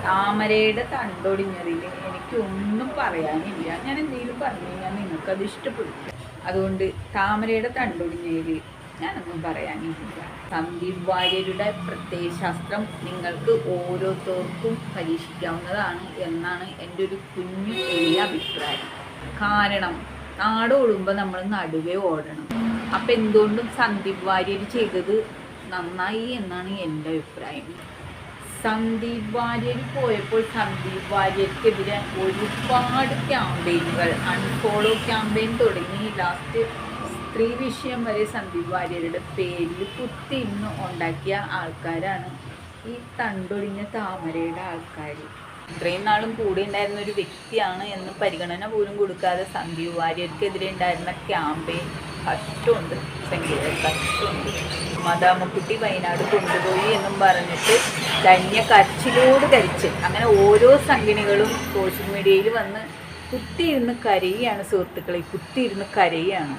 താമരയുടെ തണ്ടൊടിഞ്ഞതിൽ എനിക്കൊന്നും പറയാനില്ല. ഞാൻ എന്തെങ്കിലും പറഞ്ഞു കഴിഞ്ഞാൽ നിങ്ങൾക്കത് ഇഷ്ടപ്പെടും. അതുകൊണ്ട് താമരയുടെ തണ്ടൊടിഞ്ഞതിൽ ഞാനൊന്നും പറയാനില്ല. സന്ദീപ് വാര്യരുടെ പ്രത്യയശാസ്ത്രം നിങ്ങൾക്ക് ഓരോരുത്തർക്കും പരീക്ഷിക്കാവുന്നതാണ് എന്നാണ് എൻ്റെ ഒരു കുഞ്ഞു എളിയ അഭിപ്രായം. കാരണം നാട് ഓടുമ്പോൾ നമ്മൾ നടുവേ ഓടണം. അപ്പം എന്തുകൊണ്ടും സന്ദീപ് വാര്യർ ചെയ്തത് നന്നായി എന്നാണ് എൻ്റെ അഭിപ്രായം. സന്ദീപ് വാര്യർ പോയപ്പോൾ സന്ദീപ് വാര്യർക്കെതിരെ ഒരുപാട് ക്യാമ്പയിനുകൾ, അൺഫോളോ ക്യാമ്പയിൻ തുടങ്ങി ലാസ്റ്റ് സ്ത്രീ വിഷയം വരെ സന്ദീപ് വാര്യരുടെ പേരിൽ കുത്തിയിരുന്ന് ഉണ്ടാക്കിയ ആൾക്കാരാണ് ഈ തണ്ടൊടിഞ്ഞ താമരയുടെ ആൾക്കാർ. ഇത്രയും നാളും കൂടെ ഉണ്ടായിരുന്ന ഒരു വ്യക്തിയാണ് എന്ന് പരിഗണന പോലും കൊടുക്കാതെ സന്ദീപ് വാര്യർക്കെതിരെ ഉണ്ടായിരുന്ന ക്യാമ്പയിൻ കഷ്ടമുണ്ട്. സംഗീത കഷ്ടമുണ്ട്. മദാമക്കുട്ടി വയനാട് കൊണ്ടുപോയി എന്നും പറഞ്ഞിട്ട് ധന്യ കരച്ചിലോട് കരിച്ച് അങ്ങനെ ഓരോ സംഘിണികളും സോഷ്യൽ മീഡിയയിൽ വന്ന് കുത്തിയിരുന്ന് കരയുകയാണ്. സുഹൃത്തുക്കളെ, കുത്തിയിരുന്ന് കരയുകയാണ്.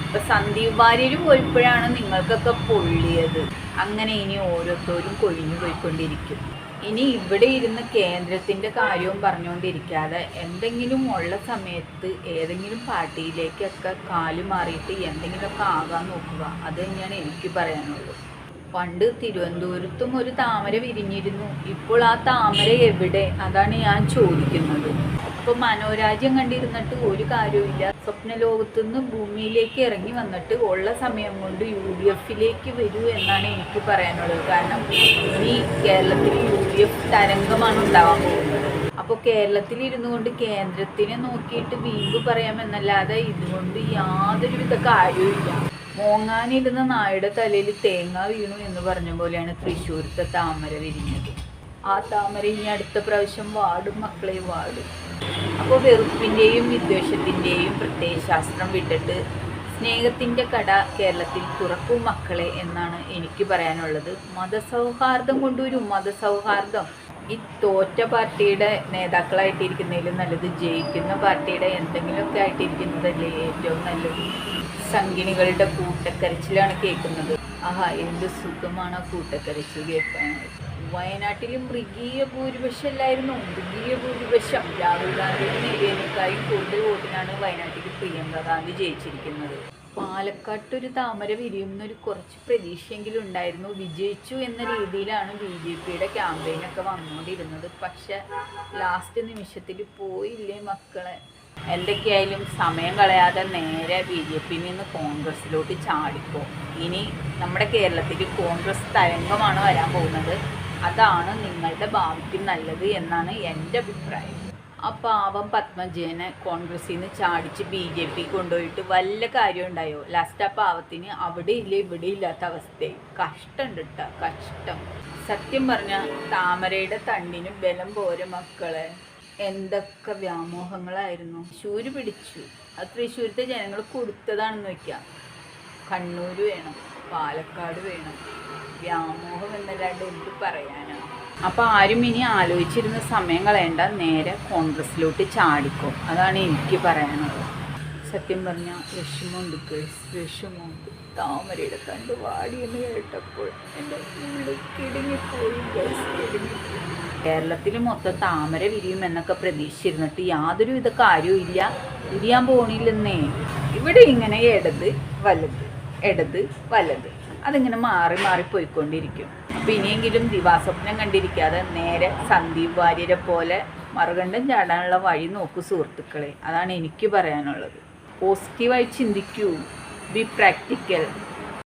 ഇപ്പം സന്ദീപ് വാര്യർ പോയപ്പോഴാണ് നിങ്ങൾക്കൊക്കെ പൊള്ളിയത്. അങ്ങനെ ഇനി ഓരോരുത്തരും കൊഴിഞ്ഞു പോയിക്കൊണ്ടിരിക്കും. ഇനി ഇവിടെ ഇരുന്ന് കേന്ദ്രത്തിൻ്റെ കാര്യവും പറഞ്ഞുകൊണ്ടിരിക്കാതെ എന്തെങ്കിലും ഉള്ള സമയത്ത് ഏതെങ്കിലും പാർട്ടിയിലേക്കൊക്കെ കാല് മാറിയിട്ട് എന്തെങ്കിലുമൊക്കെ ആകാൻ നോക്കുക. അത് തന്നെയാണ് എനിക്ക് പറയാനുള്ളത്. പണ്ട് തിരുവനന്തപുരത്തും ഒരു താമര വിരിഞ്ഞിരുന്നു. ഇപ്പോൾ ആ താമര എവിടെ? അതാണ് ഞാൻ ചോദിക്കുന്നത്. അപ്പോൾ മനോരാജ്യം കണ്ടിരുന്നിട്ട് ഒരു കാര്യമില്ല. സ്വപ്നലോകത്തുനിന്ന് ഭൂമിയിലേക്ക് ഇറങ്ങി വന്നിട്ട് ഉള്ള സമയം കൊണ്ട് UDF വരൂ എന്നാണ് എനിക്ക് പറയാനുള്ളത്. കാരണം ഇനി കേരളത്തിൽ UDF തരംഗമാണ് ഉണ്ടാവാൻ പോകുന്നത്. അപ്പോൾ കേരളത്തിൽ ഇരുന്നു കൊണ്ട് കേന്ദ്രത്തിനെ നോക്കിയിട്ട് വീമ്പ് പറയാമെന്നല്ലാതെ ഇതുകൊണ്ട് യാതൊരുവിധ കാര്യമില്ല. മോങ്ങാനിരുന്ന നായുടെ തലയിൽ തേങ്ങ വീണു എന്ന് പറഞ്ഞ പോലെയാണ് തൃശ്ശൂരത്തെ താമര വിരിഞ്ഞത്. ആ താമര ഇനി അടുത്ത പ്രാവശ്യം വാടും മക്കളെ, വാടും. അപ്പോൾ വെറുപ്പിൻ്റെയും വിദ്വേഷത്തിൻ്റെയും പ്രത്യയശാസ്ത്രം വിട്ടിട്ട് സ്നേഹത്തിൻ്റെ കട കേരളത്തിൽ തുറക്കും മക്കളെ എന്നാണ് എനിക്ക് പറയാനുള്ളത്. മതസൗഹാർദ്ദം കൊണ്ടുവരും, മതസൗഹാർദ്ദം. ഈ തോറ്റ പാർട്ടിയുടെ നേതാക്കളായിട്ടിരിക്കുന്നതിലും നല്ലത് ജയിക്കുന്ന പാർട്ടിയുടെ എന്തെങ്കിലുമൊക്കെ ആയിട്ടിരിക്കുന്നതല്ലേ ഏറ്റവും നല്ലത്. സംഗിണികളുടെ കൂട്ടക്കരച്ചിലാണ് കേൾക്കുന്നത്. ആഹാ, എന്ത് സുഖമാണ് ആ കൂട്ടക്കരച്ചിൽ കേൾക്കാനായിട്ട്. വയനാട്ടിൽ മൃഗീയ ഭൂരിപക്ഷം അല്ലായിരുന്നു, മൃഗീയ ഭൂരിപക്ഷം. രാഹുൽ ഗാന്ധിയുടെ നേടിയതിനേക്കാളും കൂടുതൽ വോട്ടിനാണ് വയനാട്ടിൽ പ്രിയങ്ക ഗാന്ധി ജയിച്ചിരിക്കുന്നത്. പാലക്കാട്ടൊരു താമര വിരിയുന്നൊരു കുറച്ച് പ്രതീക്ഷയെങ്കിലും ഉണ്ടായിരുന്നു. വിജയിച്ചു എന്ന രീതിയിലാണ് BJPയുടെ ക്യാമ്പയിനൊക്കെ വന്നുകൊണ്ടിരുന്നത്. പക്ഷെ ലാസ്റ്റ് നിമിഷത്തിൽ പോയില്ലേ മക്കളെ. എന്തൊക്കെയായാലും സമയം കളയാതെ നേരെ BJPയിൽ നിന്ന് കോൺഗ്രസ്സിലോട്ട് ചാടിപ്പോ. ഇനി നമ്മുടെ കേരളത്തിൽ കോൺഗ്രസ് തരംഗമാണ് വരാൻ പോകുന്നത്. അതാണ് നിങ്ങളുടെ ഭാവിക്ക് നല്ലത് എന്നാണ് എൻ്റെ അഭിപ്രായം. ആ പാവം പത്മജനെ കോൺഗ്രസ്സിൽ നിന്ന് ചാടിച്ച് BJP കൊണ്ടുപോയിട്ട് വല്ല കാര്യം ഉണ്ടായോ? ലാസ്റ്റ് ആ പാവത്തിന് അവിടെ ഇല്ല ഇവിടെ ഇല്ലാത്ത അവസ്ഥയായി. കഷ്ടമുണ്ട് കേട്ടോ, കഷ്ടം. സത്യം പറഞ്ഞാൽ താമരയുടെ തണ്ടിന് ബലം പോരെ മക്കളെ. എന്തൊക്കെ വ്യാമോഹങ്ങളായിരുന്നു. തൃശ്ശൂർ പിടിച്ചു. അത് തൃശ്ശൂരത്തെ ജനങ്ങൾ കൊടുത്തതാണെന്ന് വയ്ക്കാം. കണ്ണൂർ വേണം, പാലക്കാട് വേണം. വ്യാമോഹം എന്നല്ലാണ്ട് എന്ത് പറയാനാണ്. അപ്പോൾ ആരും ഇനി ആലോചിച്ചിരുന്ന സമയം കളയണ്ട, നേരെ കോൺഗ്രസ്സിലോട്ട് ചാടിക്കും. അതാണ് എനിക്ക് പറയാനുള്ളത്. സത്യം പറഞ്ഞാൽ വിഷമമുണ്ട് കേസ്, വിഷമമുണ്ട്. താമരയുടെ തണ്ട് വാടിയെന്ന് കേട്ടപ്പോൾ എൻ്റെ ഉള്ളിൽ കിടുങ്ങിപ്പോയി കേസ്, കിടുങ്ങിപ്പോയി. കേരളത്തിൽ മൊത്തം താമര വിരിയുമെന്നൊക്കെ പ്രതീക്ഷിച്ചിരുന്നിട്ട് യാതൊരുവിധ കാര്യവും ഇല്ല. വിരിയാൻ പോണില്ലെന്നേ. ഇവിടെ ഇങ്ങനെ ഇടത് വലത്, ഇടത് വലത്, അതിങ്ങനെ മാറി മാറി പോയിക്കൊണ്ടിരിക്കും. അപ്പം ഇനിയെങ്കിലും ദിവാസ്വപ്നം കണ്ടിരിക്കാതെ നേരെ സന്ദീപ് വാര്യരെ പോലെ മറുകണ്ഠം ചാടാനുള്ള വഴി നോക്കൂ സുഹൃത്തുക്കളെ. അതാണ് എനിക്ക് പറയാനുള്ളത്. പോസിറ്റീവായി ചിന്തിക്കൂ, ബി പ്രാക്ടിക്കൽ.